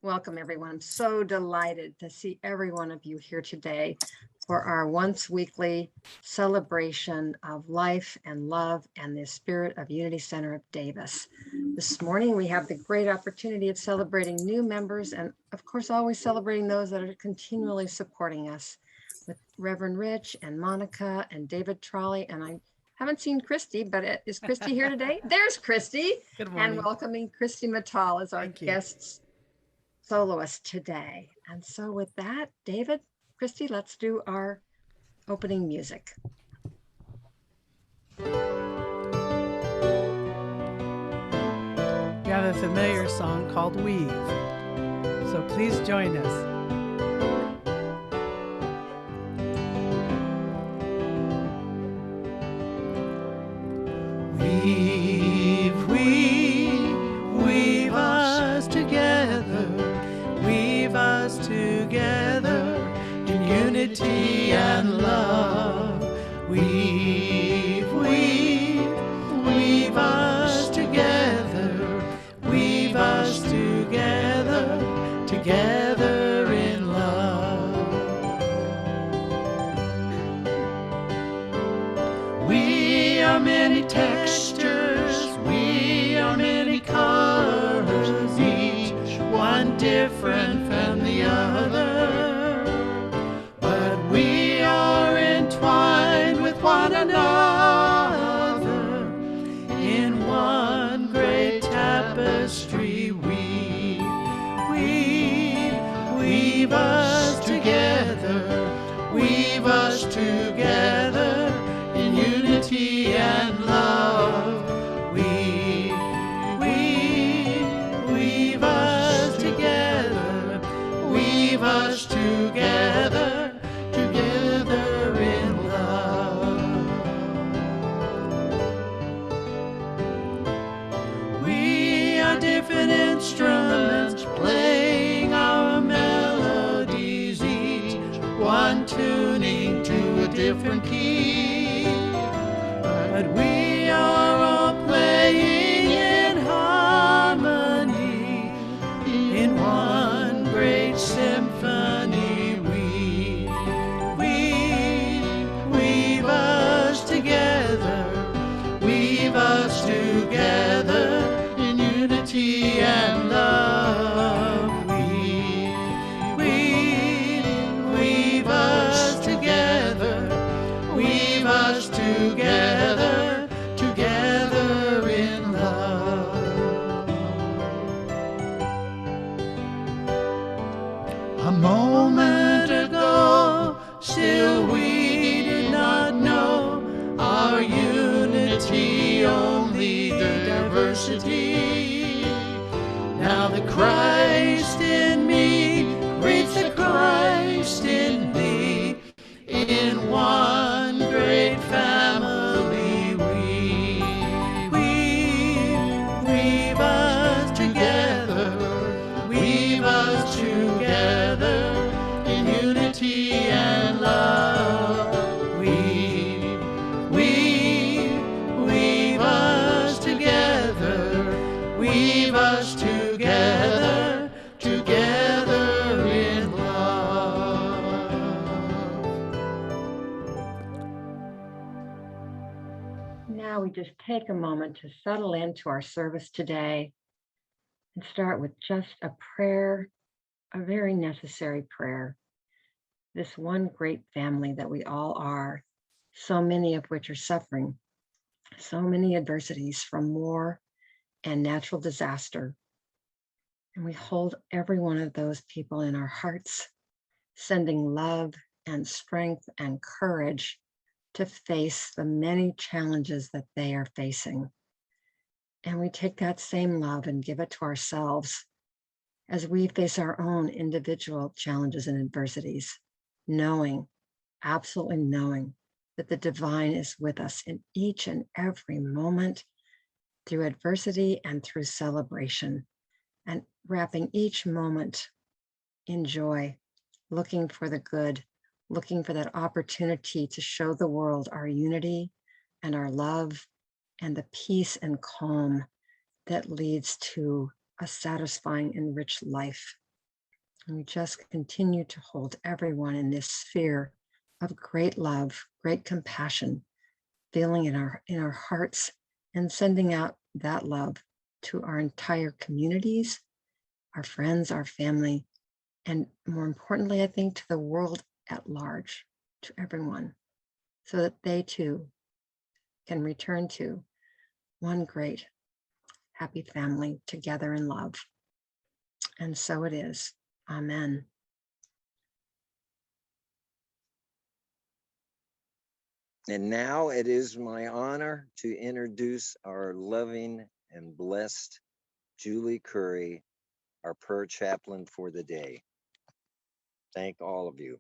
Welcome, everyone. I'm so delighted to see every one of you here today for our once weekly celebration of life and love and the Spirit of Unity Center of Davis. This morning, we have the great opportunity of celebrating new members and, of course, always celebrating those that are continually supporting us with Reverend Rich and Monica and David Trolley. And I haven't seen Christy, but is Christy here today? There's Christy. Good morning. And welcoming Christy Mattal as our guest soloist today. And so with that, David, Christy, let's do our opening music. We have a familiar song called Weave, so please join us. Weave, weave, weave us together, weave us together in unity and love. Weave, weave, weave us together, weave us together, together in love. We are many textures, we are many colors, each one different from the other, but we are entwined with one another in one great tapestry. Weave us together, weave us together in unity and love. Weave us together, weave us together, together in love. We are different instruments playing our melodies, each one tuning to a different key, but we are all playing in harmony in one great symphony. Weave us together, weave us together in unity and love. Weave us together, weave us together, together in love. A moment ago, still we did not know our unity, only the diversity. Now the Christ in me greets the Christ in thee, in one great family. Weave us together, weave us together in unity and love. Weave us together, weave us together, together in love. Now we just take a moment to settle into our service today and start with just a prayer, a very necessary prayer. This one great family that we all are, so many of which are suffering, so many adversities from war and natural disaster. And we hold every one of those people in our hearts, sending love and strength and courage to face the many challenges that they are facing. And we take that same love and give it to ourselves as we face our own individual challenges and adversities, knowing, absolutely knowing that the divine is with us in each and every moment through adversity and through celebration, and wrapping each moment in joy, looking for the good, looking for that opportunity to show the world our unity and our love and the peace and calm that leads to a satisfying and rich life. And we just continue to hold everyone in this sphere of great love, great compassion, feeling in our hearts and sending out that love to our entire communities, our friends, our family, and more importantly, I think to the world at large, to everyone, so that they too can return to one great happy family together in love. And so it is. Amen. And now it is my honor to introduce our loving and blessed Julie Curry, our prayer chaplain for the day. Thank all of you.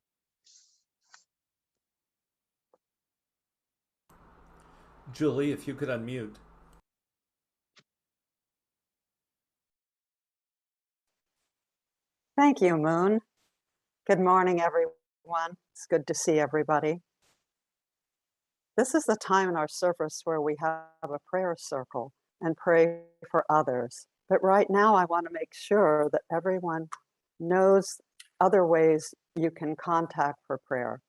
Julie, if you could unmute. Thank you, Moon. Good morning, everyone. It's good to see everybody. This is the time in our service where we have a prayer circle and pray for others. But right now, I want to make sure that everyone knows other ways you can contact for prayer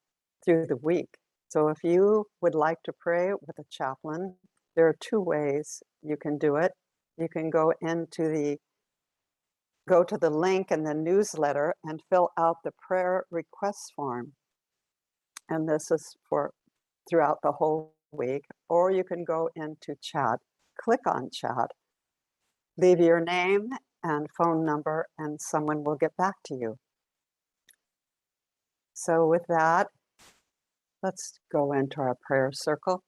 through the week. So if you would like to pray with a chaplain, there are two ways you can do it. You can go to the link in the newsletter and fill out the prayer request form. And this is for throughout the whole week. Or you can go into chat, click on chat, leave your name and phone number, and someone will get back to you. So with that, let's go into our prayer circle.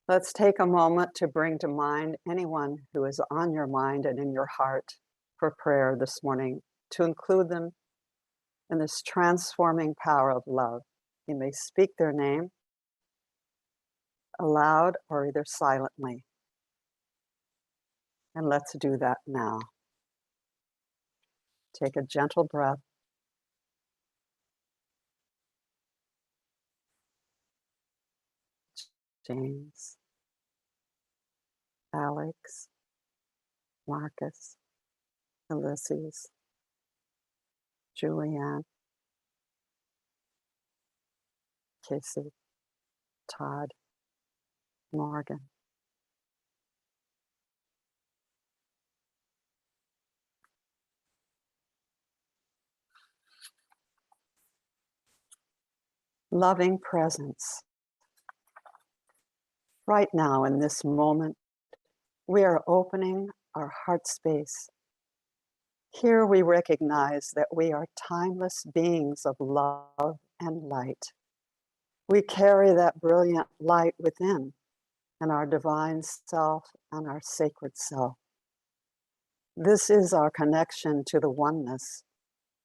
Let's take a moment to bring to mind anyone who is on your mind and in your heart for prayer this morning, to include them in this transforming power of love. You may speak their name aloud or either silently. And let's do that now. Take a gentle breath. James, Alex, Marcus, Ulysses, Julianne, Casey, Todd, Morgan. Loving presence. Right now, in this moment, we are opening our heart space. Here we recognize that we are timeless beings of love and light. We carry that brilliant light within, and our divine self and our sacred self. This is our connection to the oneness.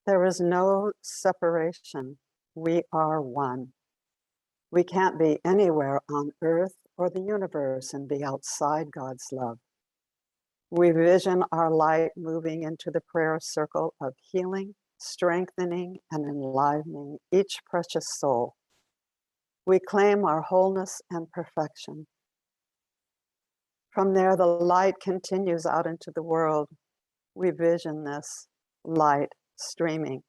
There is no separation. We are one. We can't be anywhere on earth or the universe and be outside God's love. We vision our light moving into the prayer circle of healing, strengthening, and enlivening each precious soul. We claim our wholeness and perfection. From there, the light continues out into the world. We vision this light streaming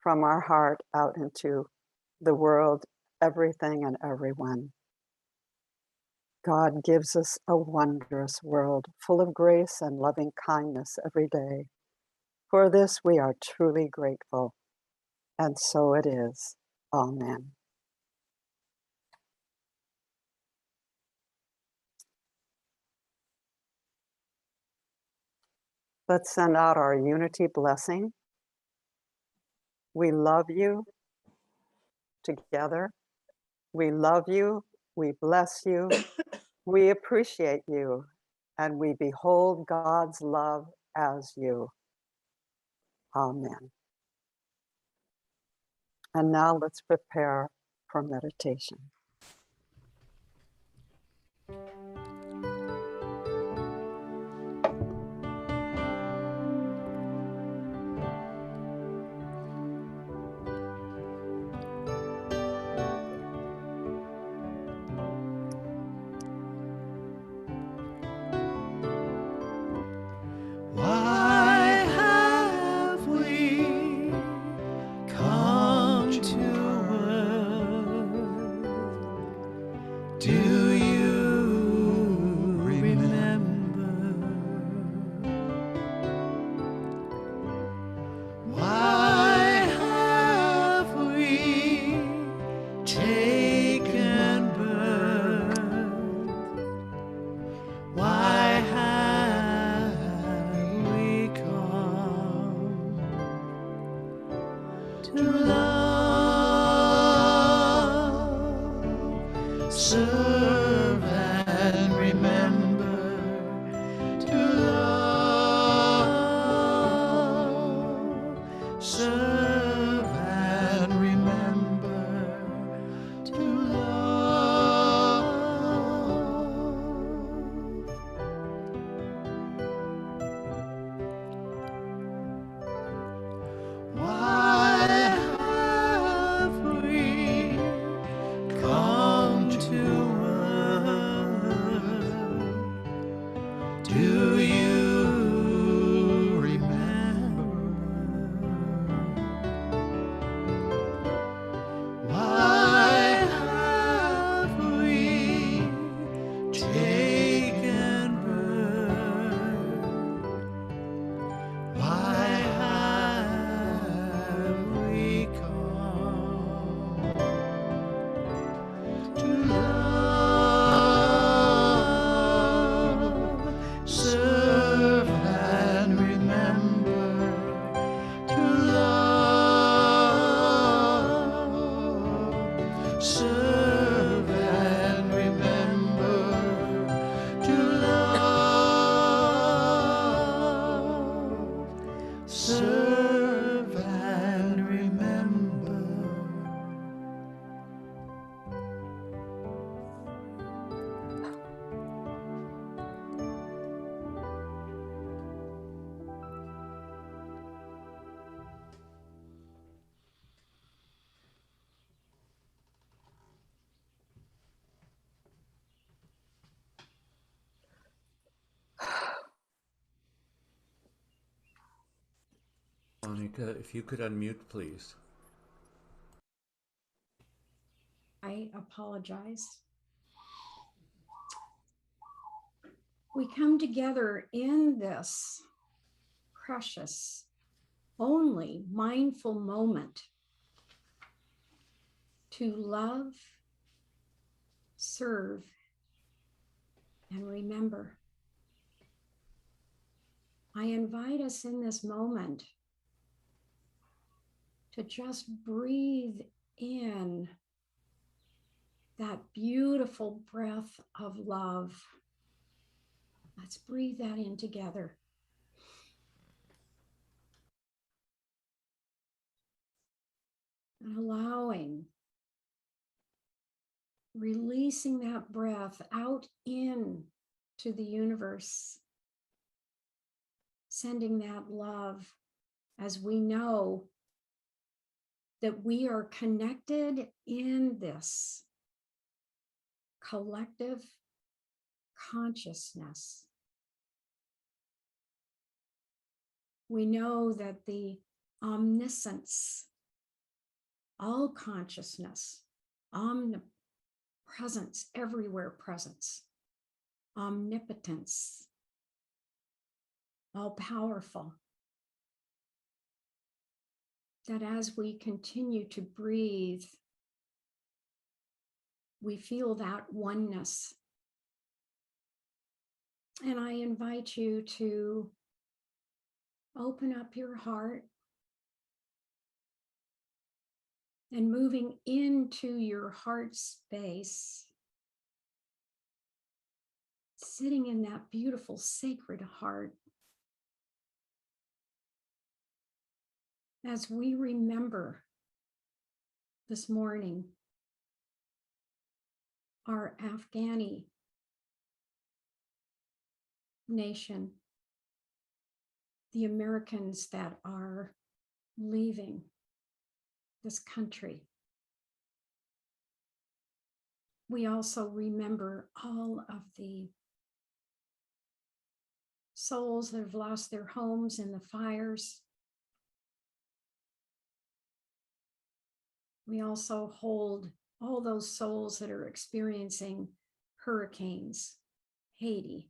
from our heart out into the world, everything and everyone. God gives us a wondrous world full of grace and loving kindness every day. For this we are truly grateful, and so it is. Amen. Let's send out our unity blessing. We love you together. We love you. We bless you. We appreciate you. And we behold God's love as you. Amen. And now let's prepare for meditation. Why to love, serve and remember, to love, serve and remember, to love. Why have we come to earth? Do you remember? Why have we taken birth? Why have we come to love, serve and remember, to love, serve and remember, to love, serve and remember. Monica, if you could unmute, please. I apologize. We come together in this precious, only mindful moment to love, serve, and remember. I invite us in this moment to just breathe in that beautiful breath of love. Let's breathe that in together. And allowing, releasing that breath out in to the universe, sending that love as we know that we are connected in this collective consciousness. We know that the omniscience, all consciousness, omnipresence, everywhere presence, omnipotence, all powerful, that as we continue to breathe, we feel that oneness. And I invite you to open up your heart and moving into your heart space, sitting in that beautiful sacred heart, as we remember this morning our Afghani nation, the Americans that are leaving this country. We also remember all of the souls that have lost their homes in the fires. We also hold all those souls that are experiencing hurricanes, Haiti,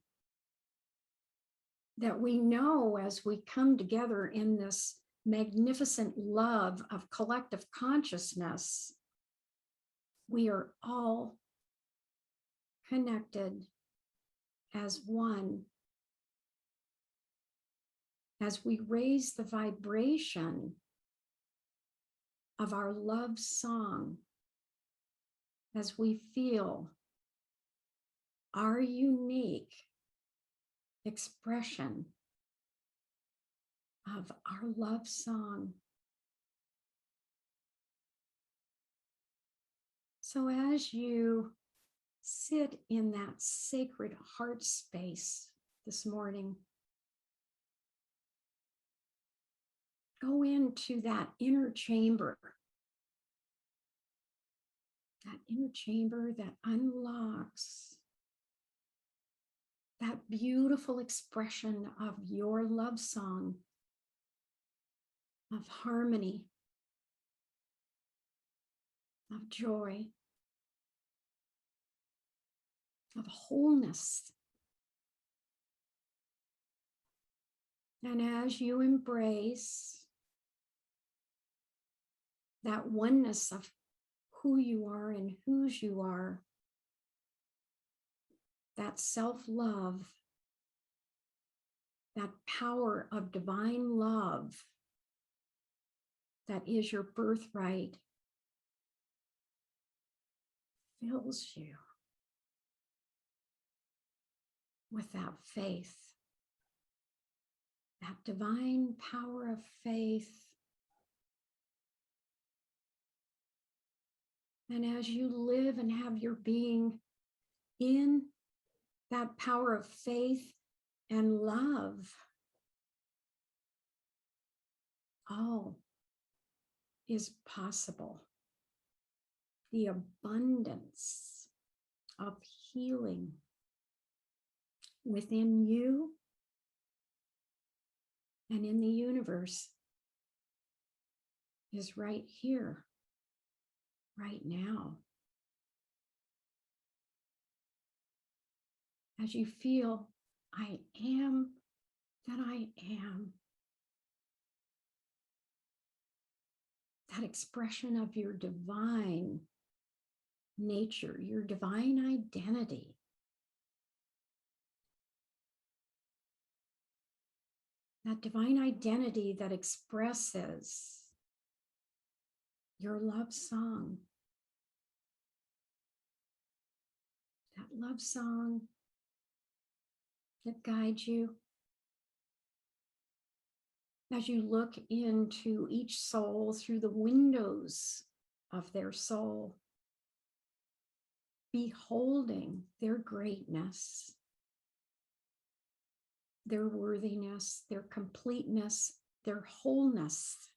that we know as we come together in this magnificent love of collective consciousness, we are all connected as one. As we raise the vibration of our love song as we feel our unique expression of our love song. So as you sit in that sacred heart space this morning, go into that inner chamber that unlocks that beautiful expression of your love song, of harmony, of joy, of wholeness. And as you embrace that oneness of who you are and whose you are, that self-love, that power of divine love that is your birthright, fills you with that faith, that divine power of faith. And as you live and have your being in that power of faith and love, all is possible. The abundance of healing within you and in the universe is right here, right now. As you feel, I am that I am, that expression of your divine nature, your divine identity. That divine identity that expresses your love song. That love song that guides you as you look into each soul through the windows of their soul, beholding their greatness, their worthiness, their completeness, their wholeness.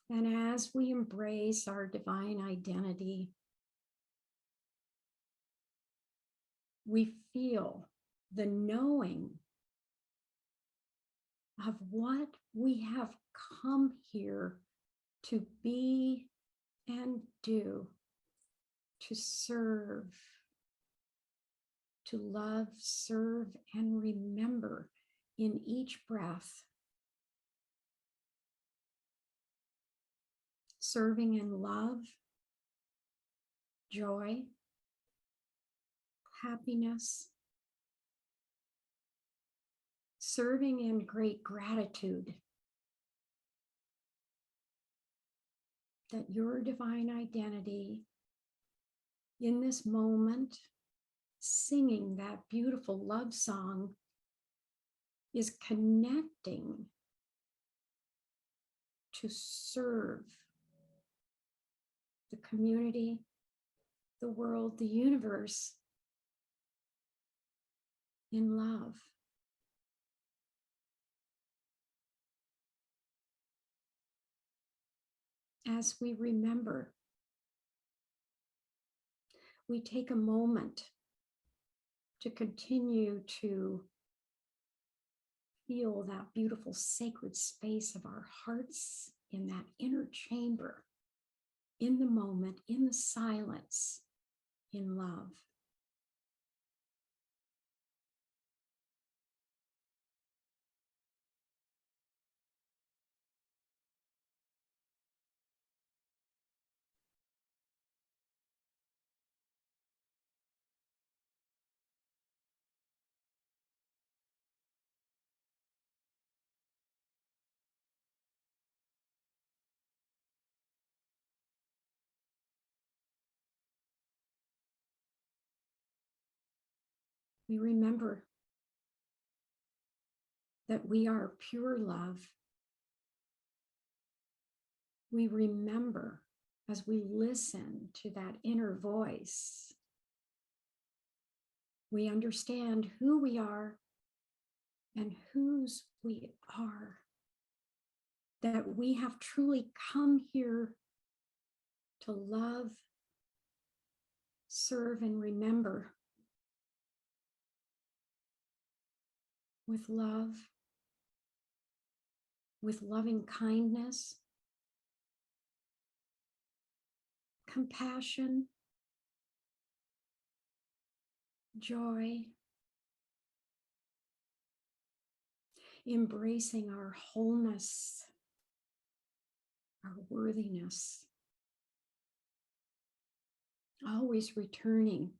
And as we embrace our divine identity, we feel the knowing of what we have come here to be and do, to serve, to love, serve, and remember in each breath. Serving in love, joy, happiness, serving in great gratitude that your divine identity in this moment, singing that beautiful love song, is connecting to serve the community, the world, the universe in love. As we remember, we take a moment to continue to feel that beautiful sacred space of our hearts in that inner chamber, in the moment, in the silence, in love. We remember that we are pure love. We remember as we listen to that inner voice, we understand who we are and whose we are, that we have truly come here to love, serve, and remember with love, with loving kindness, compassion, joy, embracing our wholeness, our worthiness, always returning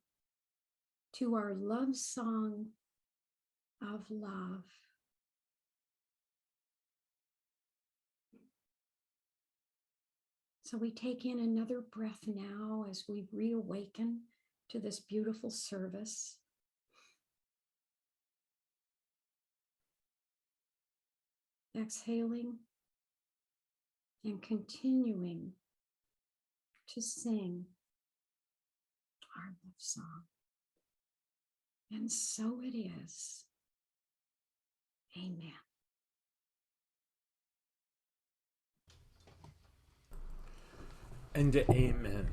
to our love song of love. So we take in another breath now as we reawaken to this beautiful service. Exhaling and continuing to sing our love song. And so it is. Amen. And amen.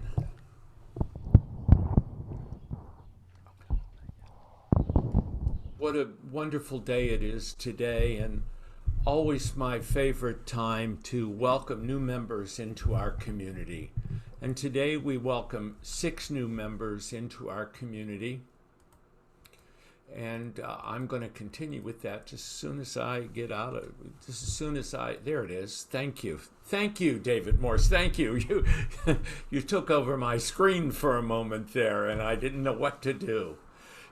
What a wonderful day it is today, and always my favorite time to welcome new members into our community. And today we welcome 6 new members into our community. And I'm going to continue with that just as soon as I get out of, just as soon as there it is. Thank you. Thank you, David Morse. Thank you. You took over my screen for a moment there, and I didn't know what to do.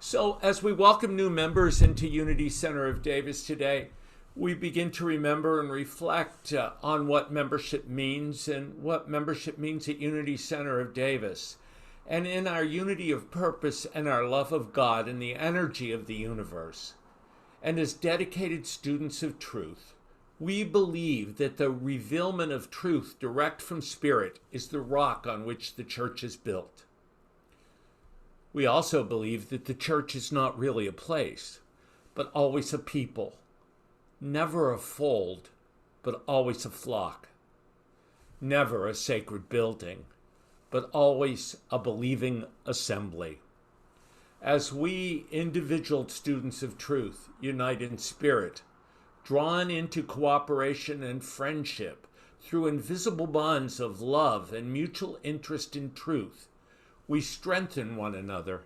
So as we welcome new members into Unity Center of Davis today, we begin to remember and reflect on what membership means and what membership means at Unity Center of Davis. And in our unity of purpose and our love of God and the energy of the universe. And as dedicated students of truth, we believe that the revealment of truth direct from Spirit is the rock on which the church is built. We also believe that the church is not really a place, but always a people. Never a fold, but always a flock. Never a sacred building, but always a believing assembly. As we, individual students of truth, unite in spirit, drawn into cooperation and friendship through invisible bonds of love and mutual interest in truth, we strengthen one another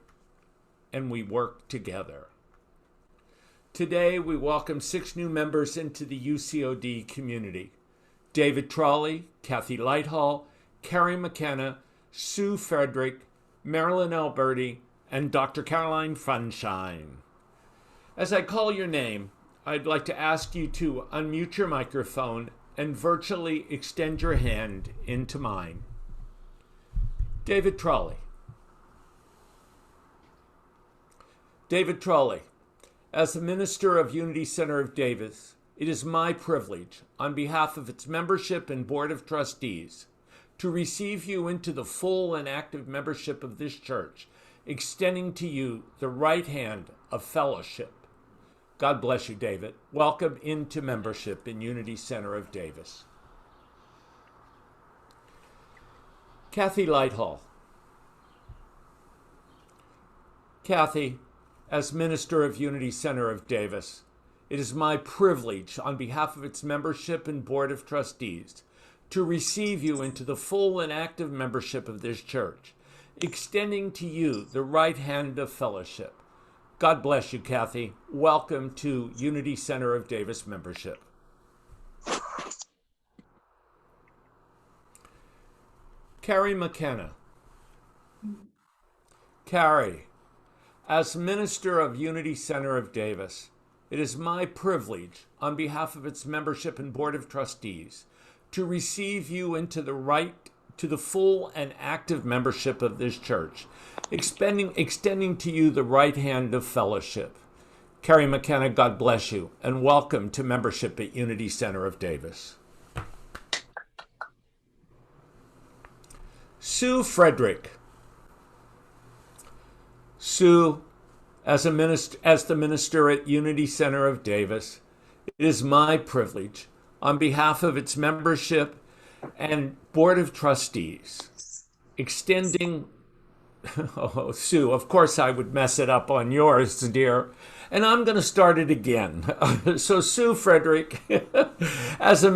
and we work together. Today, we welcome 6 new members into the UCOD community. David Trolley, Kathy Lighthall, Carrie McKenna, Sue Frederick, Marilyn Alberti, and Dr. Caroline Funshine. As I call your name, I'd like to ask you to unmute your microphone and virtually extend your hand into mine. David Trolley. David Trolley, as the minister of Unity Center of Davis, it is my privilege, on behalf of its membership and board of trustees, to receive you into the full and active membership of this church, extending to you the right hand of fellowship. God bless you, David. Welcome into membership in Unity Center of Davis. Kathy Lighthall. Kathy, as minister of Unity Center of Davis, it is my privilege, on behalf of its membership and board of trustees, to receive you into the full and active membership of this church, extending to you the right hand of fellowship. God bless you, Kathy. Welcome to Unity Center of Davis membership. Carrie McKenna. Carrie, as minister of Unity Center of Davis, it is my privilege, on behalf of its membership and board of trustees, to receive you into the right to the full and active membership of this church, extending to you the right hand of fellowship. Carrie McKenna, God bless you, and welcome to membership at Unity Center of Davis. Sue Frederick. Sue, as the minister at Unity Center of Davis, it is my privilege, on behalf of its membership and Board of Trustees, extending, oh, Sue, of course I would mess it up on yours, dear, and I'm going to start it again. So Sue Frederick, as the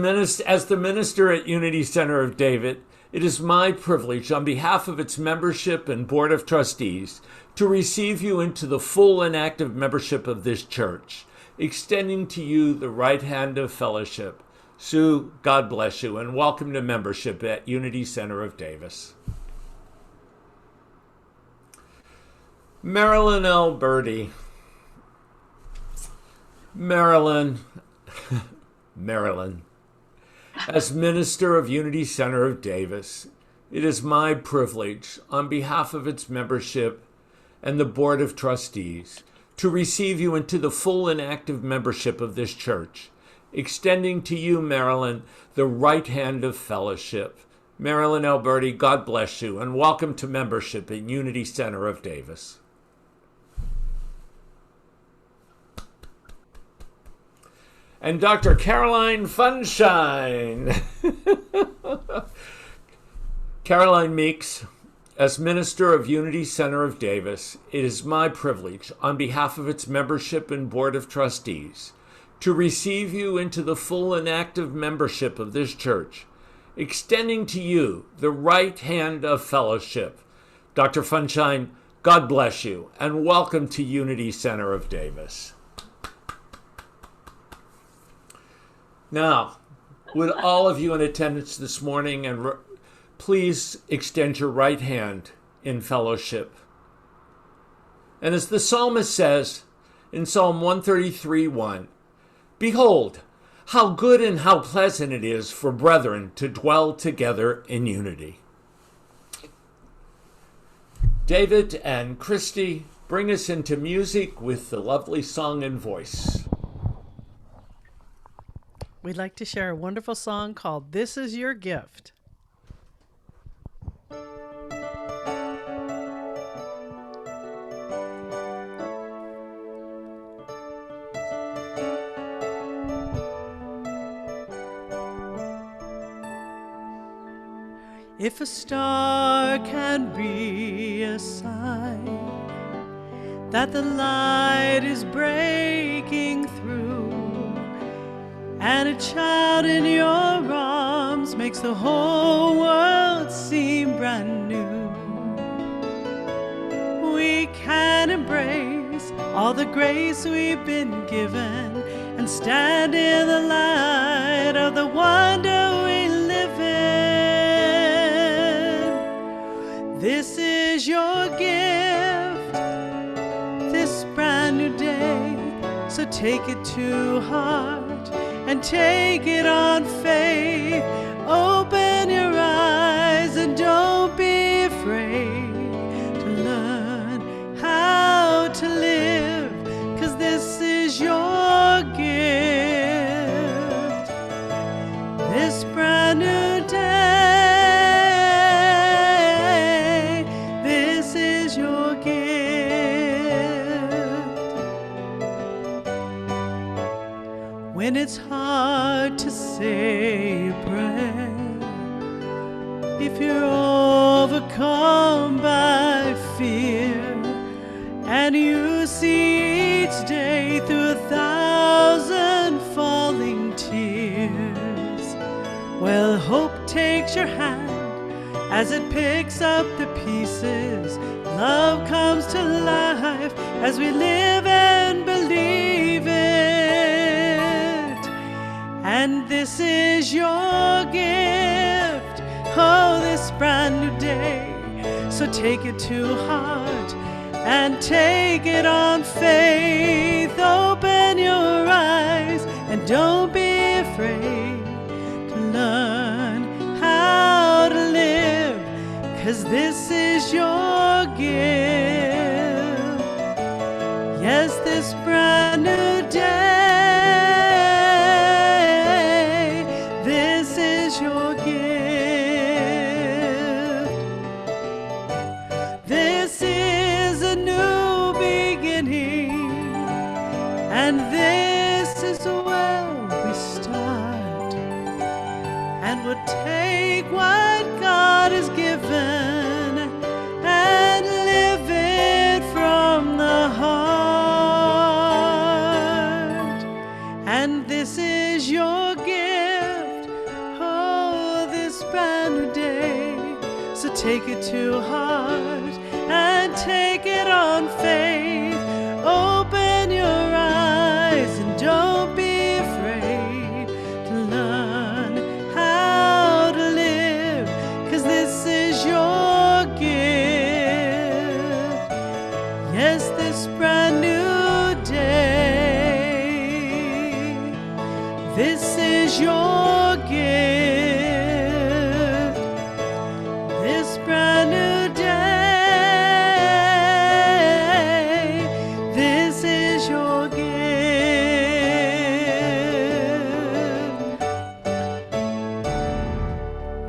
minister at Unity Center of Davis, it is my privilege, on behalf of its membership and Board of Trustees, to receive you into the full and active membership of this church, extending to you the right hand of fellowship. Sue, God bless you, and welcome to membership at Unity Center of Davis. Marilyn L. Birdie. Marilyn. As minister of Unity Center of Davis, it is my privilege, on behalf of its membership and the Board of Trustees, to receive you into the full and active membership of this church, extending to you, Marilyn, the right hand of fellowship. Marilyn Alberti, God bless you, and welcome to membership in Unity Center of Davis. And Dr. Caroline Funshine. Caroline Meeks, as minister of Unity Center of Davis, it is my privilege, on behalf of its membership and Board of Trustees, to receive you into the full and active membership of this church, extending to you the right hand of fellowship. Dr. Funshine, God bless you, and welcome to Unity Center of Davis. Now, would all of you in attendance this morning and please extend your right hand in fellowship. And as the psalmist says in Psalm 133:1, behold, how good and how pleasant it is for brethren to dwell together in unity. David and Christy, bring us into music with the lovely song and voice. We'd like to share a wonderful song called This Is Your Gift. If a star can be a sign that the light is breaking through, and a child in your arms makes the whole world seem brand new, we can embrace all the grace we've been given and stand in the light of the wonder we live in. This is your gift, this brand new day, so take it to heart and take it on faith. Open your eyes and don't be afraid to learn how to live, 'cause this is your gift, this brand new day. This is your gift. When it's hard to say a prayer, if you're overcome by fear, and you see each day through 1,000 falling tears, well, hope takes your hand as it picks up the pieces. Love comes to life as we live and believe it. And this is your gift, oh, this brand new day. So take it to heart and take it on faith. Open your eyes and don't be afraid to learn how to live. brand new day. This is your gift. This is a new beginning, and this is where we start. And we'll take what God has given and live it from the heart. And this is your gift, oh, this brand new day. So take it to heart and take it on faith. Open your eyes and don't be afraid to learn how to live, 'cause this is your gift. Yes, this brand new day. This is your gift. This brand new day. This is your gift.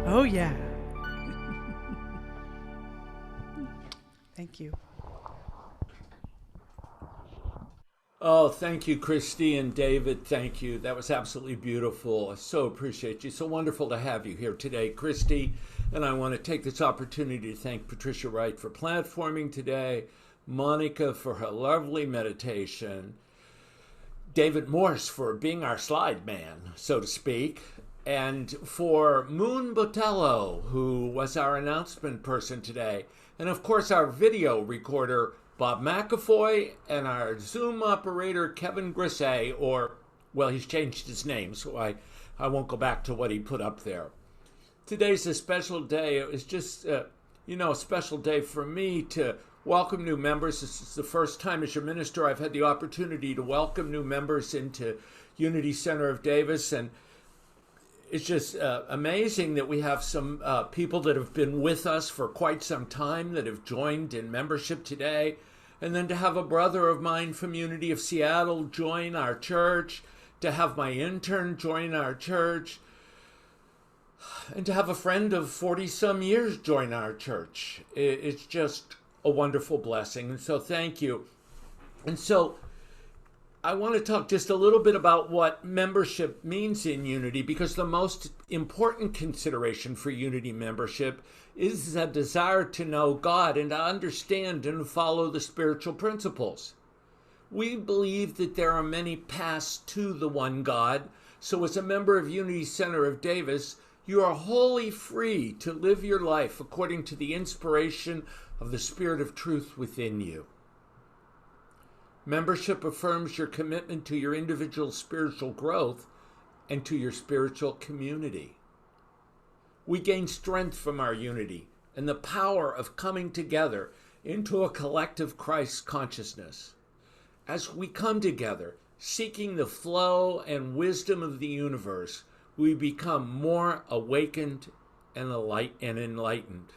Oh, yeah. Thank you. Oh, thank you, Christy and David. Thank you. That was absolutely beautiful. I so appreciate you. So wonderful to have you here today, Christy. And I want to take this opportunity to thank Patricia Wright for platforming today, Monica for her lovely meditation, David Morse for being our slide man, so to speak, and for Moon Botello, who was our announcement person today, and of course our video recorder, Bob McAfoy, and our Zoom operator, Kevin Grisay, or, well, he's changed his name, so I won't go back to what he put up there. Today's a special day. It was just, a special day for me to welcome new members. This is the first time as your minister I've had the opportunity to welcome new members into Unity Center of Davis, and it's just amazing that we have some people that have been with us for quite some time that have joined in membership today. And then to have a brother of mine from Unity of Seattle join our church, to have my intern join our church, and to have a friend of 40-some years join our church. It's just a wonderful blessing. And so thank you. And so I want to talk just a little bit about what membership means in Unity, because the most important consideration for Unity membership is a desire to know God and to understand and follow the spiritual principles. We believe that there are many paths to the one God, so as a member of Unity Center of Davis, you are wholly free to live your life according to the inspiration of the Spirit of truth within you. Membership affirms your commitment to your individual spiritual growth and to your spiritual community. We gain strength from our unity and the power of coming together into a collective Christ consciousness. As we come together, seeking the flow and wisdom of the universe, we become more awakened and enlightened.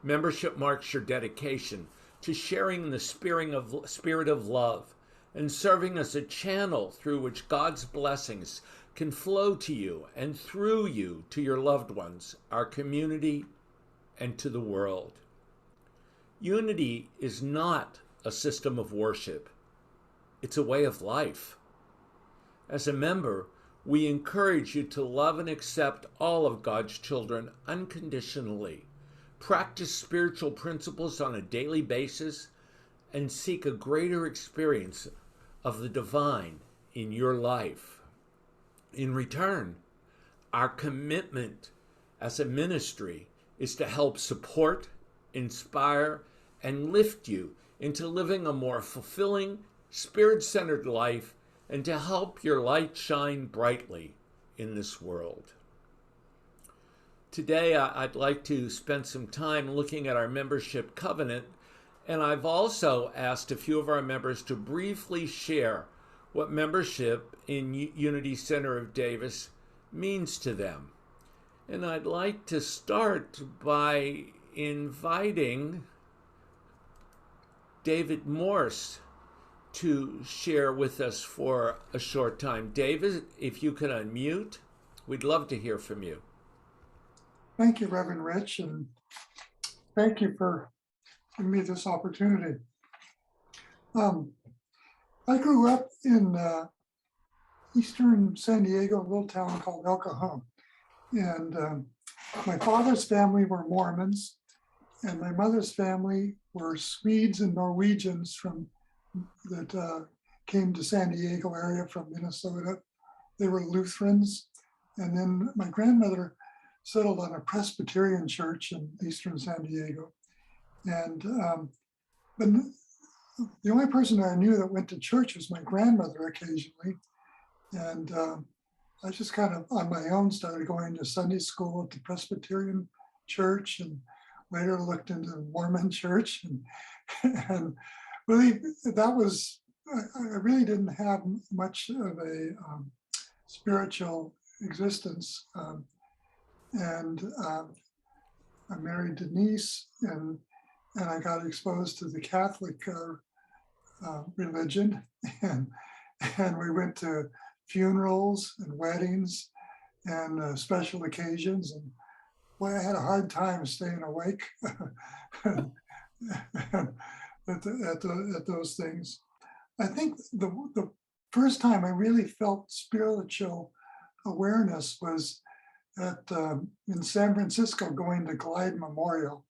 Membership marks your dedication to sharing the spirit of love and serving as a channel through which God's blessings can flow to you and through you to your loved ones, our community, and to the world. Unity is not a system of worship. It's a way of life. As a member, we encourage you to love and accept all of God's children unconditionally, practice spiritual principles on a daily basis, and seek a greater experience of the divine in your life. In return, our commitment as a ministry is to help support, inspire, and lift you into living a more fulfilling, spirit-centered life, and to help your light shine brightly in this world. Today, I'd like to spend some time looking at our membership covenant, and I've also asked a few of our members to briefly share what membership in Unity Center of Davis means to them. And I'd like to start by inviting David Morse to share with us for a short time. David, if you could unmute, we'd love to hear from you. Thank you, Reverend Rich, and thank you for giving me this opportunity. I grew up in eastern San Diego, a little town called El Cajon. And my father's family were Mormons, and my mother's family were Swedes and Norwegians that came to San Diego area from Minnesota. They were Lutherans. And then my grandmother settled on a Presbyterian church in eastern San Diego. And but the only person I knew that went to church was my grandmother occasionally. And I just kind of on my own started going to Sunday school at the Presbyterian church, and later looked into the Mormon church. And really, that was, I really didn't have much of a spiritual existence. And I married Denise, and I got exposed to the Catholic religion, and we went to funerals and weddings and special occasions. And boy, I had a hard time staying awake at those things. I think the first time I really felt spiritual awareness was in San Francisco, going to Glide Memorial.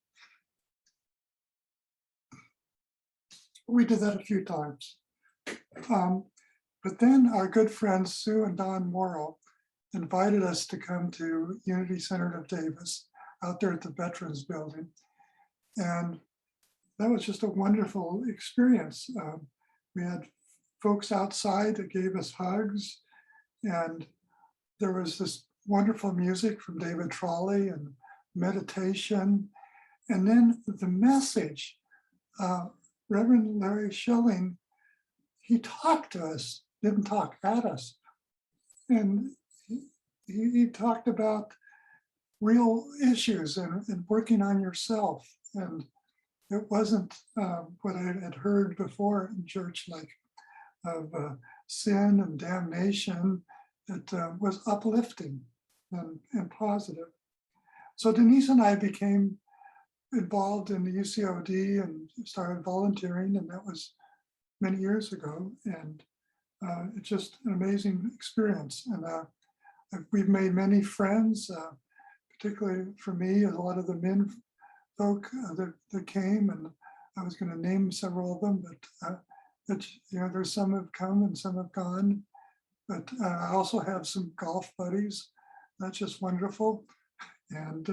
We did that a few times. But then our good friends Sue and Don Morrow invited us to come to Unity Center of Davis out there at the Veterans Building. And that was just a wonderful experience. We had folks outside that gave us hugs, and there was this wonderful music from David Trolley and meditation. And then the message, Reverend Larry Schilling, he talked to us, didn't talk at us. And he talked about real issues and working on yourself. And it wasn't what I had heard before in church, like of sin and damnation. It was uplifting and positive. So Denise and I became involved in the UCOD and started volunteering, and that was many years ago. And it's just an amazing experience. And we've made many friends, particularly for me, a lot of the men folk that came, and I was going to name several of them, but there's some have come and some have gone. But I also have some golf buddies. That's just wonderful. And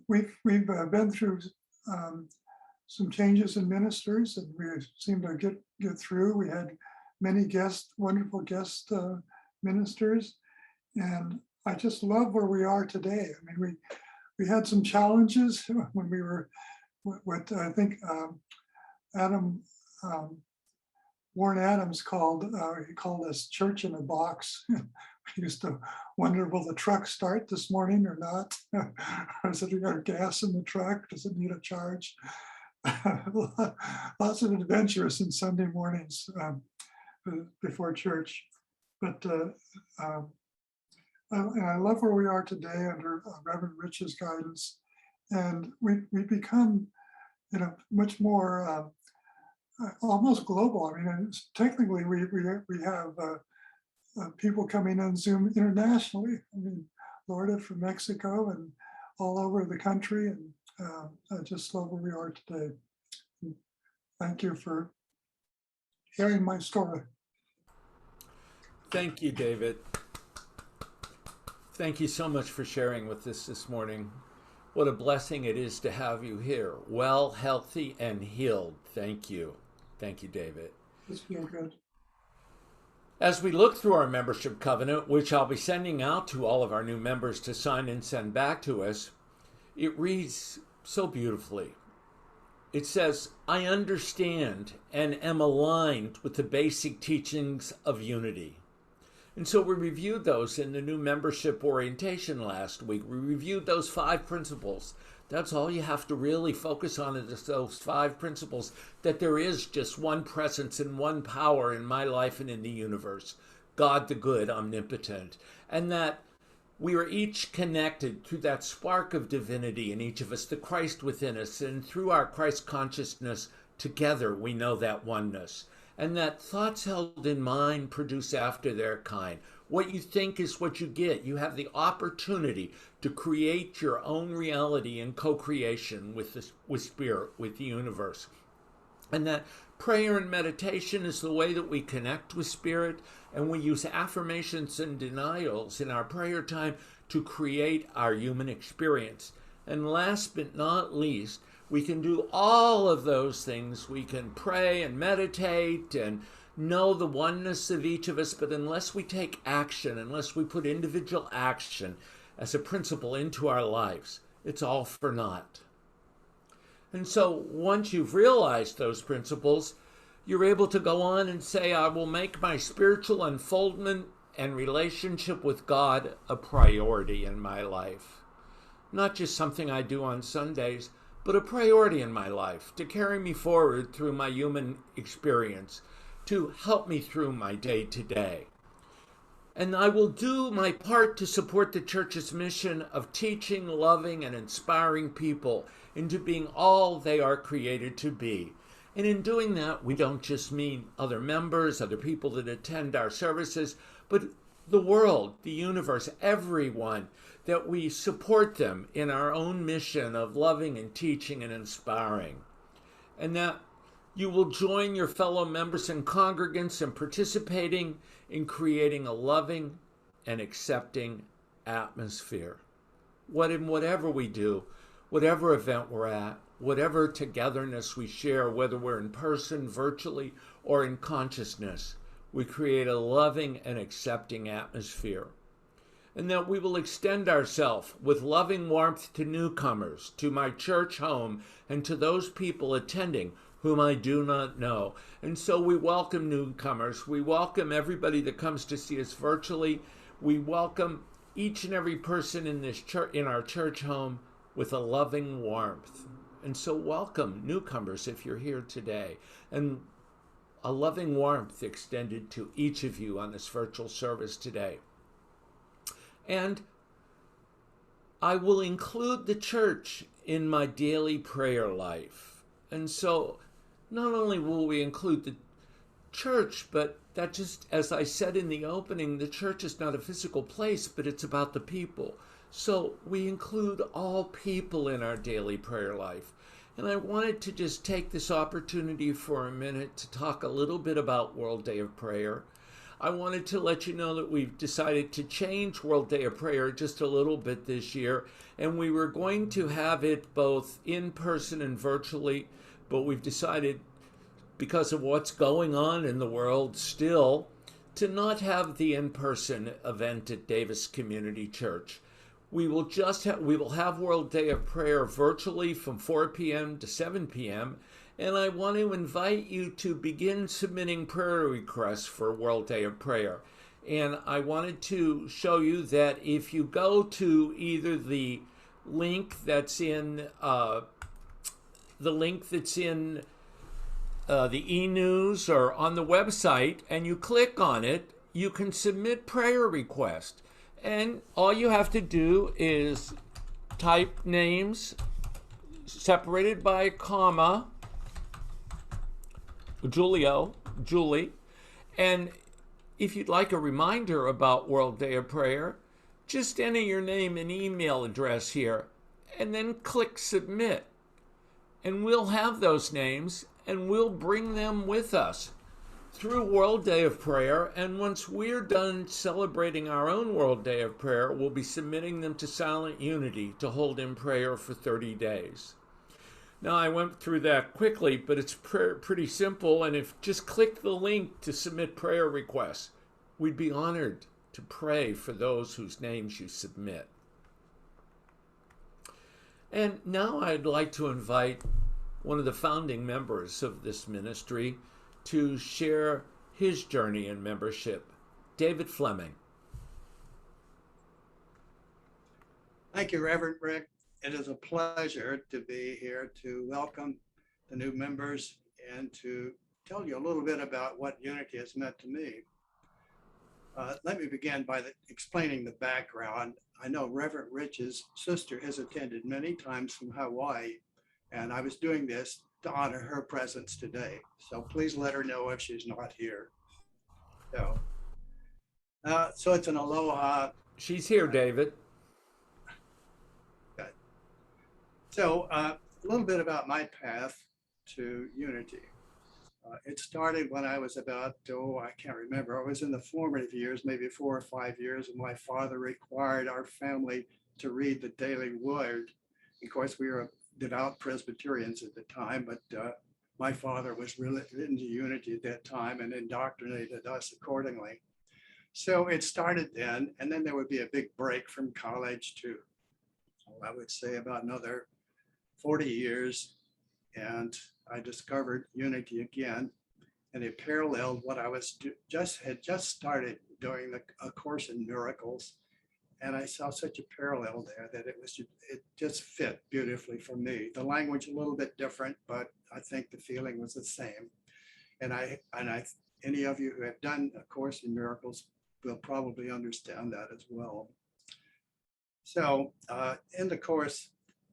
we've been through some changes in ministers, and we seem to get through. We had many wonderful guest ministers, and I just love where we are today. I mean, we had some challenges when we were what I think Warren Adams called us church in a box. We used to wonder, will the truck start this morning or not? Is it got gas in the truck? Does it need a charge? Lots of adventurous in Sunday mornings before church. But and I love where we are today under Reverend Rich's guidance. And we become, much more almost global. I mean, technically we have people coming on Zoom internationally. I mean, Florida from Mexico and all over the country. And I just love where we are today. And thank you for hearing my story. Thank you, David. Thank you so much for sharing with us this morning. What a blessing it is to have you here, well, healthy, and healed. Thank you. Thank you, David. It's feel good. As we look through our membership covenant, which I'll be sending out to all of our new members to sign and send back to us, it reads so beautifully. It says, I understand and am aligned with the basic teachings of unity. And so we reviewed those in the new membership orientation last week. We reviewed those 5 principles That's all you have to really focus on is those 5 principles, that there is just one presence and one power in my life and in the universe, God the good, omnipotent, and that we are each connected through that spark of divinity in each of us, the Christ within us, and through our Christ consciousness together we know that oneness. And that thoughts held in mind produce after their kind. What you think is what you get. You have the opportunity to create your own reality in co-creation with Spirit, with the universe. And that prayer and meditation is the way that we connect with Spirit, and we use affirmations and denials in our prayer time to create our human experience. And last but not least, we can do all of those things. We can pray and meditate and know the oneness of each of us, but unless we take action, unless we put individual action as a principle into our lives, it's all for naught. And so once you've realized those principles, you're able to go on and say, I will make my spiritual unfoldment and relationship with God a priority in my life. Not just something I do on Sundays, but a priority in my life to carry me forward through my human experience, to help me through my day to day. And I will do my part to support the church's mission of teaching, loving, and inspiring people into being all they are created to be. And in doing that, we don't just mean other members, other people that attend our services, but the world, the universe, everyone, that we support them in our own mission of loving and teaching and inspiring. And that you will join your fellow members and congregants in participating in creating a loving and accepting atmosphere. Whatever we do, whatever event we're at, whatever togetherness we share, whether we're in person, virtually, or in consciousness, we create a loving and accepting atmosphere. And that we will extend ourselves with loving warmth to newcomers, to my church home, and to those people attending whom I do not know. And so we welcome newcomers. We welcome everybody that comes to see us virtually. We welcome each and every person in this church, in our church home, with a loving warmth. And so welcome newcomers if you're here today. And a loving warmth extended to each of you on this virtual service today. And I will include the church in my daily prayer life. And so not only will we include the church, but that, just as I said in the opening, the church is not a physical place, but it's about the people. So we include all people in our daily prayer life. And I wanted to just take this opportunity for a minute to talk a little bit about World Day of Prayer. I wanted to let you know that we've decided to change World Day of Prayer just a little bit this year, and we were going to have it both in person and virtually, but we've decided, because of what's going on in the world still, to not have the in-person event at Davis Community Church. We will have World Day of Prayer virtually from 4 p.m. to 7 p.m., and I want to invite you to begin submitting prayer requests for World Day of Prayer. And I wanted to show you that if you go to either the link that's in the e-news or on the website, and you click on it, you can submit prayer requests. And all you have to do is type names separated by a comma, Julie, and if you'd like a reminder about World Day of Prayer, just enter your name and email address here, and then click Submit. And we'll have those names, and we'll bring them with us through World Day of Prayer. And once we're done celebrating our own World Day of Prayer, we'll be submitting them to Silent Unity to hold in prayer for 30 days. Now, I went through that quickly, but it's pretty simple. And if just click the link to submit prayer requests, we'd be honored to pray for those whose names you submit. And now I'd like to invite one of the founding members of this ministry to share his journey in membership, David Fleming. Thank you, Reverend Rick. it is a pleasure to be here to welcome the new members and to tell you a little bit about what Unity has meant to me. Let me begin by explaining the background. I know Reverend Rich's sister has attended many times from Hawaii, and I was doing this to honor her presence today. So please let her know if she's not here. So it's an aloha. She's here, David. Good. So a little bit about my path to Unity. It started when I was about, I can't remember. I was in the formative years, maybe 4 or 5 years, and my father required our family to read the Daily Word. Of course, we were devout Presbyterians at the time, but my father was really into Unity at that time and indoctrinated us accordingly. So it started then, and then there would be a big break from college to, I would say, about another 40 years. And I discovered Unity again, and it paralleled what I was had just started doing a course in miracles, and I saw such a parallel there that it just fit beautifully for me. The language a little bit different, but I think the feeling was the same. And any of you who have done a course in miracles will probably understand that as well. So in the course,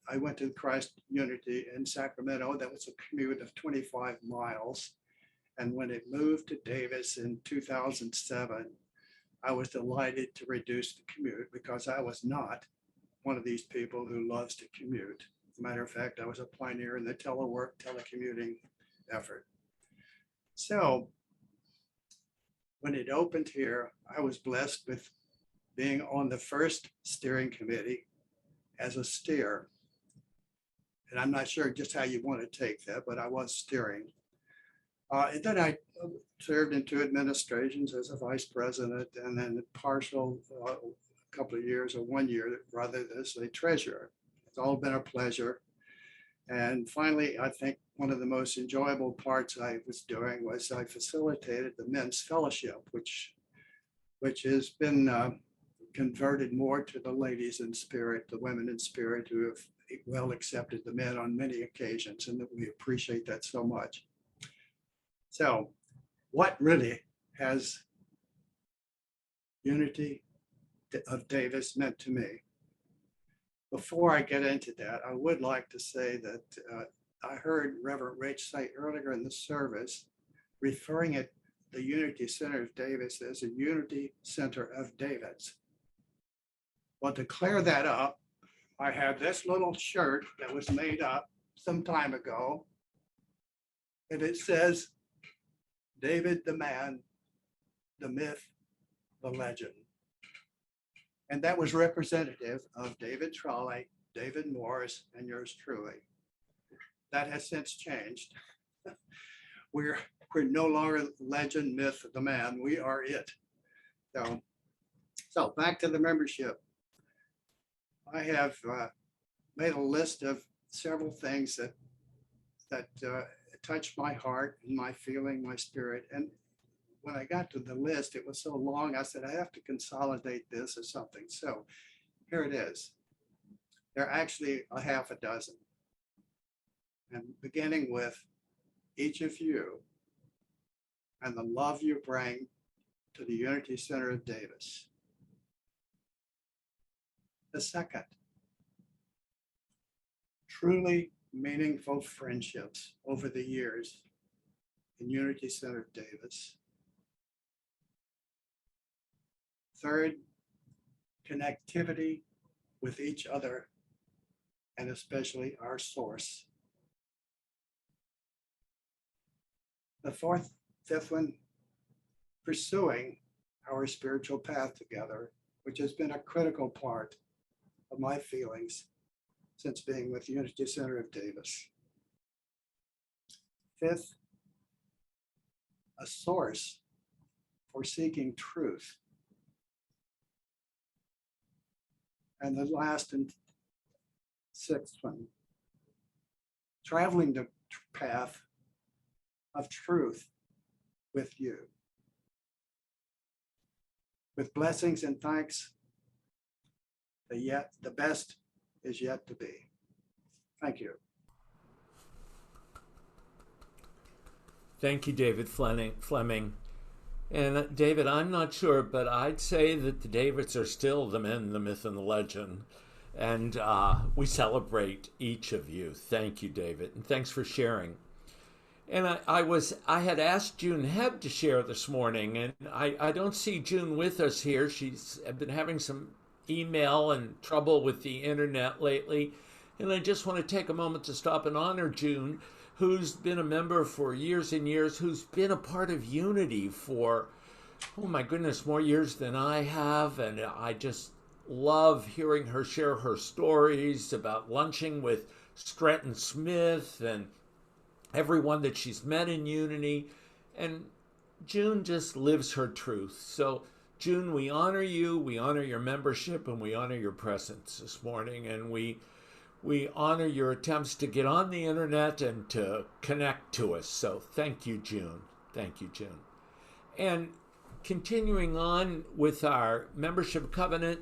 I went to Christ Unity in Sacramento. That was a commute of 25 miles. And when it moved to Davis in 2007, I was delighted to reduce the commute because I was not one of these people who loves to commute. As a matter of fact, I was a pioneer in the telecommuting effort. So when it opened here, I was blessed with being on the first steering committee as a steer. And I'm not sure just how you want to take that, but I was steering. And then I served in 2 administrations as a vice president, and then partial a couple of years, or 1 year rather, as a treasurer. It's all been a pleasure. And finally, I think one of the most enjoyable parts I was doing was I facilitated the men's fellowship, which has been converted more to the ladies in spirit, the women in spirit, who have well accepted the men on many occasions, and that we appreciate that so much. So what really has Unity of Davis meant to me? Before I get into that, I would like to say that I heard Reverend Rich say earlier in the service, referring at the Unity Center of Davis as a Unity Center of Davids. Well, to clear that up, I have this little shirt that was made up some time ago, and it says, David the man, the myth, the legend. And that was representative of David Trolley, David Morris, and yours truly. That has since changed. We're no longer legend, myth, the man, we are it. So back to the membership. I have made a list of several things that touched my heart and my feeling, my spirit. And when I got to the list, it was so long, I said, I have to consolidate this or something. So here it is. There are actually a half a dozen. And beginning with each of you and the love you bring to the Unity Center of Davis. The second, truly meaningful friendships over the years in Unity Center of Davis. Third, connectivity with each other and especially our source. The fifth one, pursuing our spiritual path together, which has been a critical part of my feelings since being with Unity Center of Davis. Fifth, a source for seeking truth. And the last and sixth one, traveling the path of truth with you. With blessings and thanks, the best is yet to be. Thank you. Thank you, David Fleming. And David, I'm not sure, but I'd say that the Davids are still the men, the myth, and the legend. And we celebrate each of you. Thank you, David. And thanks for sharing. And I had asked June Hebb to share this morning, and I don't see June with us here. She's been having some email and trouble with the internet lately. And I just want to take a moment to stop and honor June, who's been a member for years and years, who's been a part of Unity for, oh my goodness, more years than I have. And I just love hearing her share her stories about lunching with Stretton Smith and everyone that she's met in Unity. And June just lives her truth. So June, we honor you, we honor your membership, and we honor your presence this morning. And we honor your attempts to get on the internet and to connect to us. So thank you, June. Thank you, June. And continuing on with our membership covenant,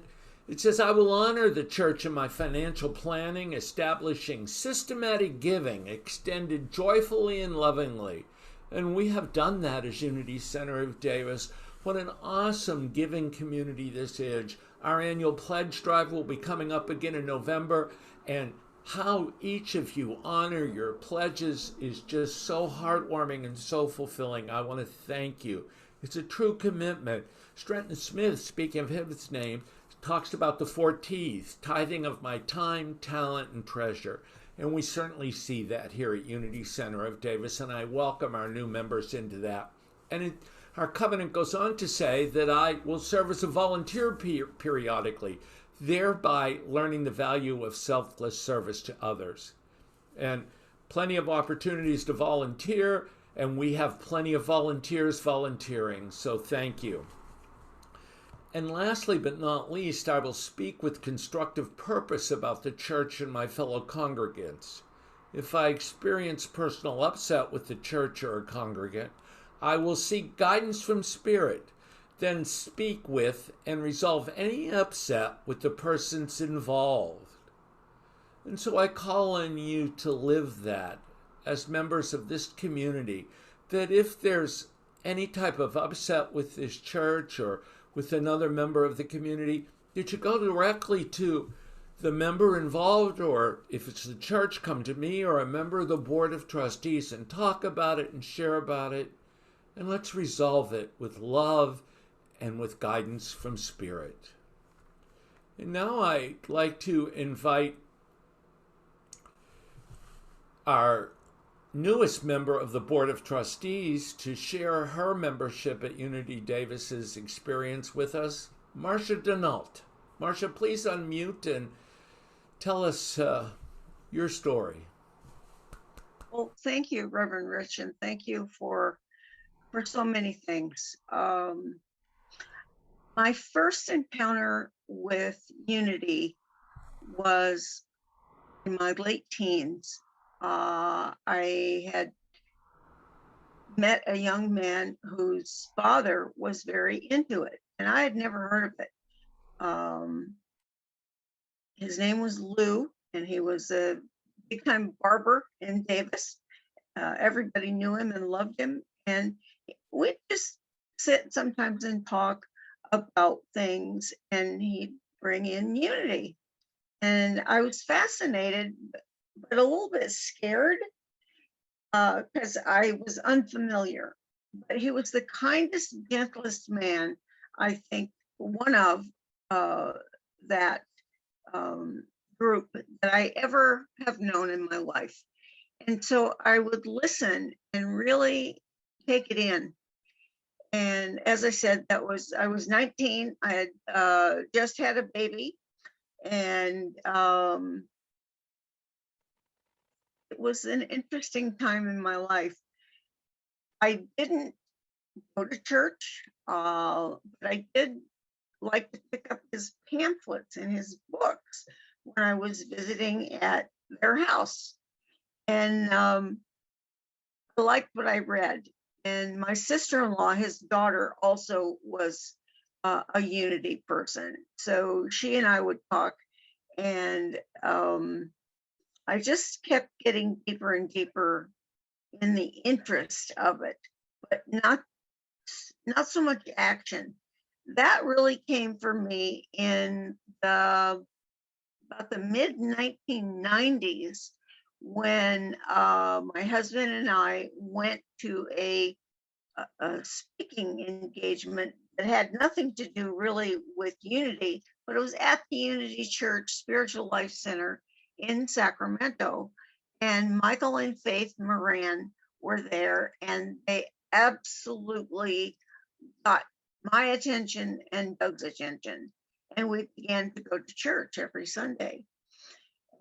it says, I will honor the church in my financial planning, establishing systematic giving, extended joyfully and lovingly. And we have done that as Unity Center of Davis. What an awesome giving community this is. Our annual pledge drive will be coming up again in November. And how each of you honor your pledges is just so heartwarming and so fulfilling. I want to thank you. It's a true commitment. Stretton Smith, speaking of his name, talks about the 4 T's, tithing of my time, talent, and treasure. And we certainly see that here at Unity Center of Davis, and I welcome our new members into that. And our covenant goes on to say that I will serve as a volunteer periodically, thereby learning the value of selfless service to others. And plenty of opportunities to volunteer, and we have plenty of volunteers volunteering, so thank you. And lastly, but not least, I will speak with constructive purpose about the church and my fellow congregants. If I experience personal upset with the church or a congregant, I will seek guidance from Spirit, then speak with and resolve any upset with the persons involved. And so I call on you to live that as members of this community, that if there's any type of upset with this church or with another member of the community, that you go directly to the member involved, or if it's the church, come to me or a member of the board of trustees and talk about it and share about it. And let's resolve it with love and with guidance from Spirit. And now I'd like to invite our newest member of the Board of Trustees to share her membership at Unity Davis's experience with us, Marcia Denault. Marcia, please unmute and tell us your story. Well, thank you, Reverend Rich, and thank you for so many things. My first encounter with Unity was in my late teens. I had met a young man whose father was very into it, and I had never heard of it. His name was Lou, and he was a big-time barber in Davis. Everybody knew him and loved him, and we'd just sit sometimes and talk about things, and he'd bring in Unity. And I was fascinated, but a little bit scared because I was unfamiliar. But he was the kindest, gentlest man, I think, one of that group that I ever have known in my life. And so I would listen and really take it in. And as I said, I was 19. I had just had a baby, and it was an interesting time in my life. I didn't go to church, but I did like to pick up his pamphlets and his books when I was visiting at their house. And I liked what I read. And my sister-in-law, his daughter, also was a Unity person. So she and I would talk. And I just kept getting deeper and deeper in the interest of it, but not so much action. That really came for me in about the mid 1990s, when my husband and I went to a speaking engagement that had nothing to do really with Unity, but it was at the Unity Church Spiritual Life Center in Sacramento. And Michael and Faith Moran were there, and they absolutely got my attention and Doug's attention. And we began to go to church every Sunday.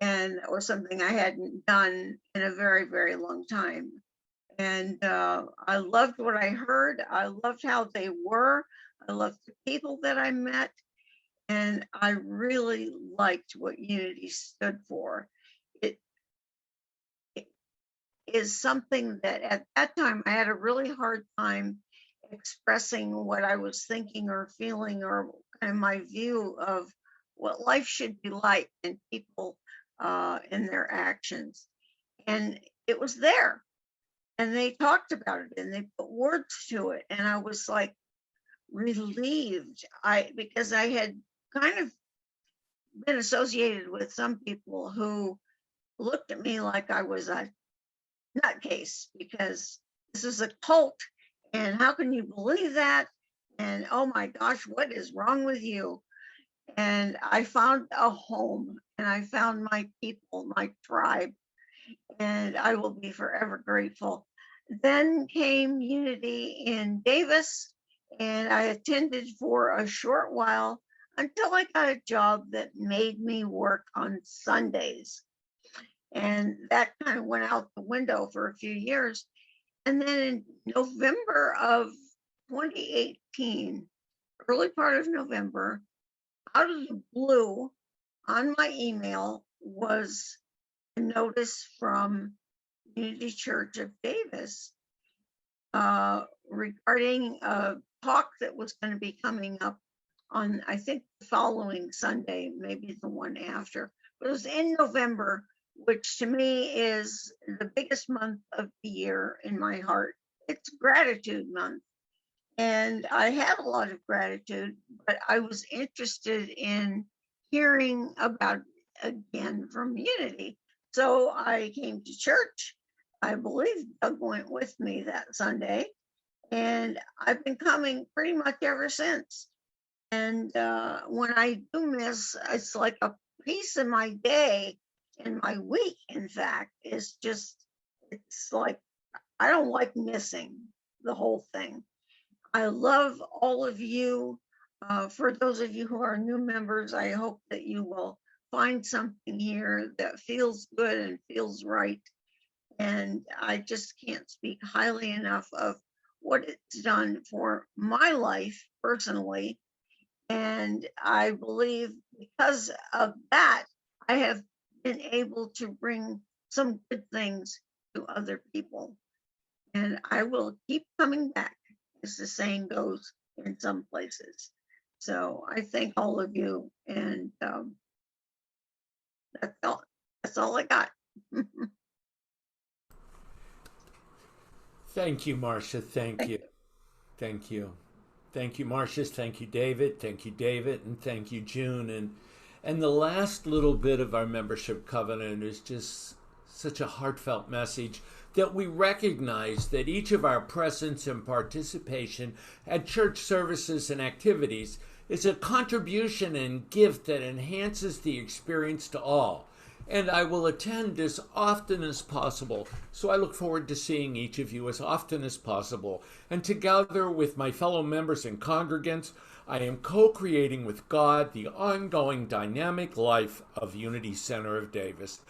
And it was something I hadn't done in a very, very long time. And I loved what I heard. I loved how they were. I loved the people that I met. And I really liked what Unity stood for. It is something that at that time I had a really hard time expressing what I was thinking or feeling, or kind of my view of what life should be like and people in their actions. And it was there. And they talked about it and they put words to it. And I was like relieved. Because I had kind of been associated with some people who looked at me like I was a nutcase, because this is a cult. And how can you believe that? And oh my gosh, what is wrong with you? And I found a home, and I found my people, my tribe, and I will be forever grateful. Then came Unity in Davis, and I attended for a short while until I got a job that made me work on Sundays. And that kind of went out the window for a few years. And then in November of 2018, early part of November, out of the blue, on my email was a notice from Unity Church of Davis regarding a talk that was going to be coming up on, I think, the following Sunday, maybe the one after. But it was in November, which to me is the biggest month of the year in my heart. It's gratitude month. And I have a lot of gratitude, but I was interested in hearing about it again from Unity. So I came to church. I believe Doug went with me that Sunday, and I've been coming pretty much ever since. And when I do miss, it's like a piece of my day and my week, in fact, is just, it's like, I don't like missing the whole thing. I love all of you. For those of you who are new members, I hope that you will find something here that feels good and feels right. And I just can't speak highly enough of what it's done for my life personally. And I believe because of that, I have been able to bring some good things to other people. And I will keep coming back, as the saying goes in some places. So I thank all of you, and that's all I got. Thank you, Marcia. Thank you. Thank you. Thank you, Marcia. Thank you, David. Thank you, David. And thank you, June. And the last little bit of our membership covenant is just such a heartfelt message that we recognize that each of our presence and participation at church services and activities is a contribution and gift that enhances the experience to all. And I will attend as often as possible. So I look forward to seeing each of you as often as possible. And together with my fellow members and congregants, I am co-creating with God the ongoing dynamic life of Unity Center of Davis.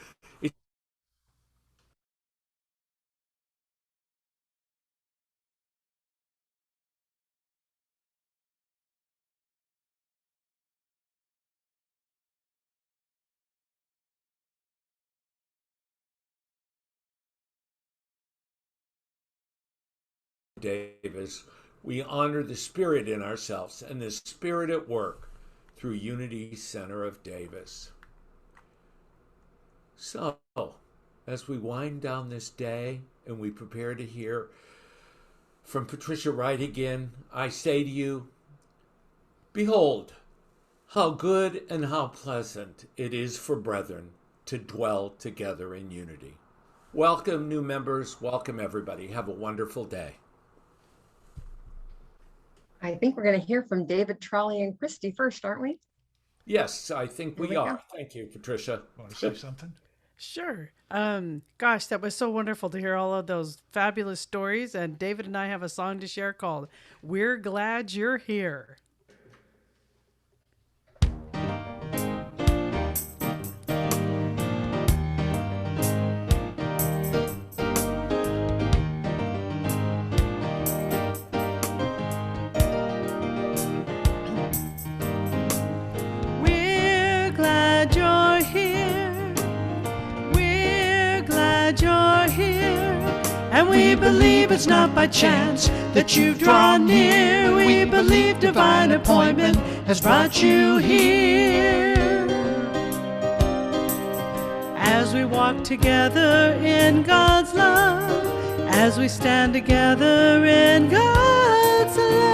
Davis, we honor the Spirit in ourselves and the Spirit at work through Unity Center of Davis. So, as we wind down this day and we prepare to hear from Patricia Wright again, I say to you, behold, how good and how pleasant it is for brethren to dwell together in unity. Welcome, new members. Welcome, everybody. Have a wonderful day. I think we're going to hear from David, Trolley, and Christy first, aren't we? Yes, I think Here we we go. are. Thank you, Patricia. Want to say something? Sure. Gosh, that was so wonderful to hear all of those fabulous stories. And David and I have a song to share called "We're Glad You're Here." We're glad you're here. We're glad you're here. And we believe it's not by chance that you've drawn near. We believe divine appointment has brought you here. As we walk together in God's love, as we stand together in God's love,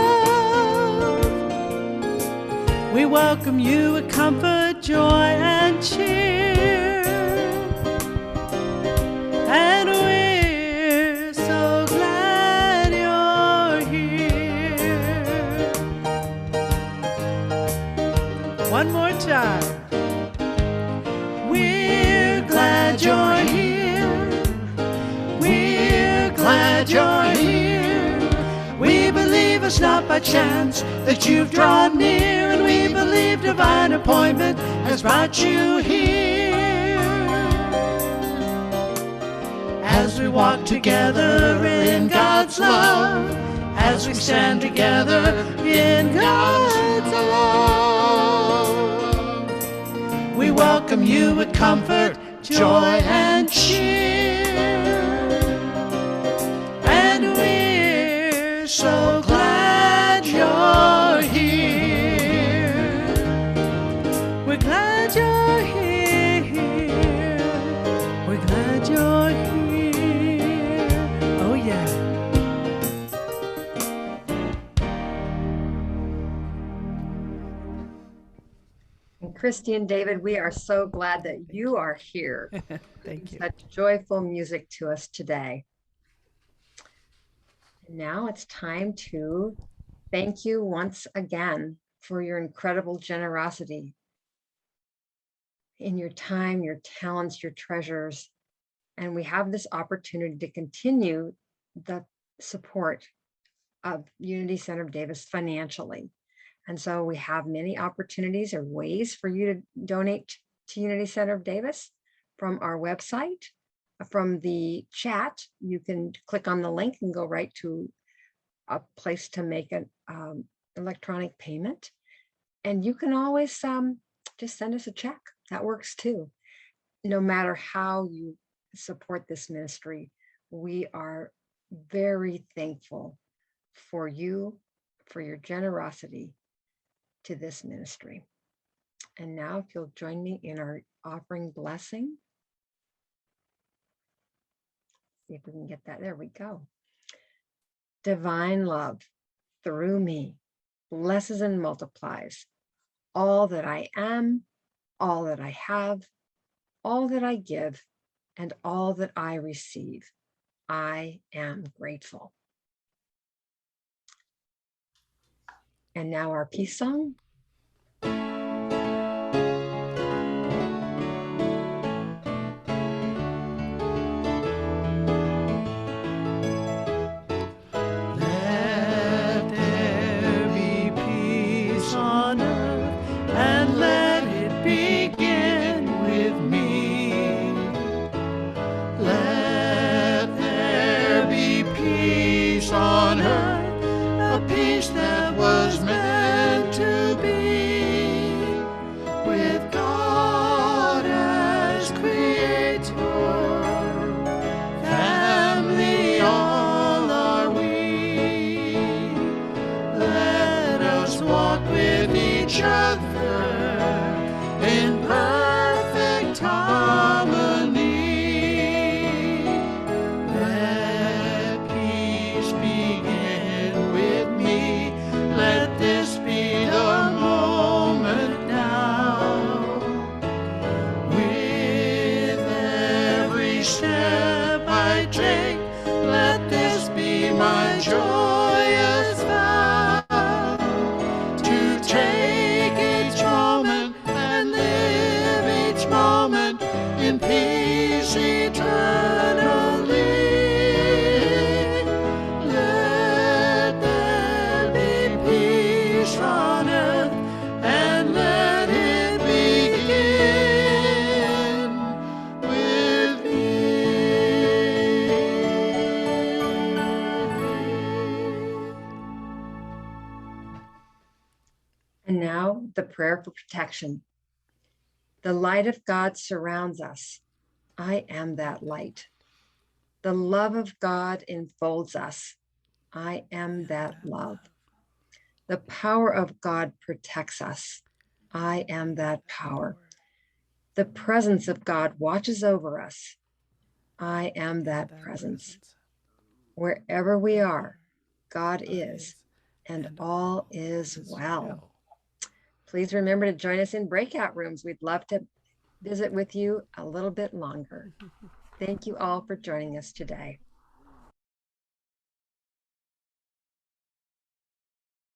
we welcome you with comfort, joy, and cheer. And we're so glad you're here. One more time. We're glad you're here. We're glad you're here. We believe it's not by chance that you've drawn near, and we believe divine appointment has brought you here. As we walk together in God's love, as we stand together in God's love, we welcome you with comfort, joy, and cheer. And we're so glad you're here. We're glad you're here. We're glad you're here. Oh, yeah. And Christy and David, we are so glad that you are here. Thank you. Such joyful music to us today. Now it's time to thank you once again for your incredible generosity in your time, your talents, your treasures. And we have this opportunity to continue the support of Unity Center of Davis financially. And so we have many opportunities or ways for you to donate to Unity Center of Davis from our website. From the chat, you can click on the link and go right to a place to make an electronic payment. And you can always just send us a check. That works too. No matter how you support this ministry, we are very thankful for you, for your generosity to this ministry. And now if you'll join me in our offering blessing. See if we can get that. There we go. Divine love through me blesses and multiplies all that I am, all that I have, all that I give, and all that I receive. I am grateful. And now our peace song. Let there be peace on earth, and let it begin with me. Let there be peace on earth, a peace that was meant to be, with God as creator, family all are we. Let us walk with each other in perfect harmony. And now the prayer for protection. The light of God surrounds us. I am that light. The love of God enfolds us. I am that love. The power of God protects us. I am that power. The presence of God watches over us. I am that presence. Wherever we are, God is, and all is well. Please remember to join us in breakout rooms. We'd love to visit with you a little bit longer. Thank you all for joining us today.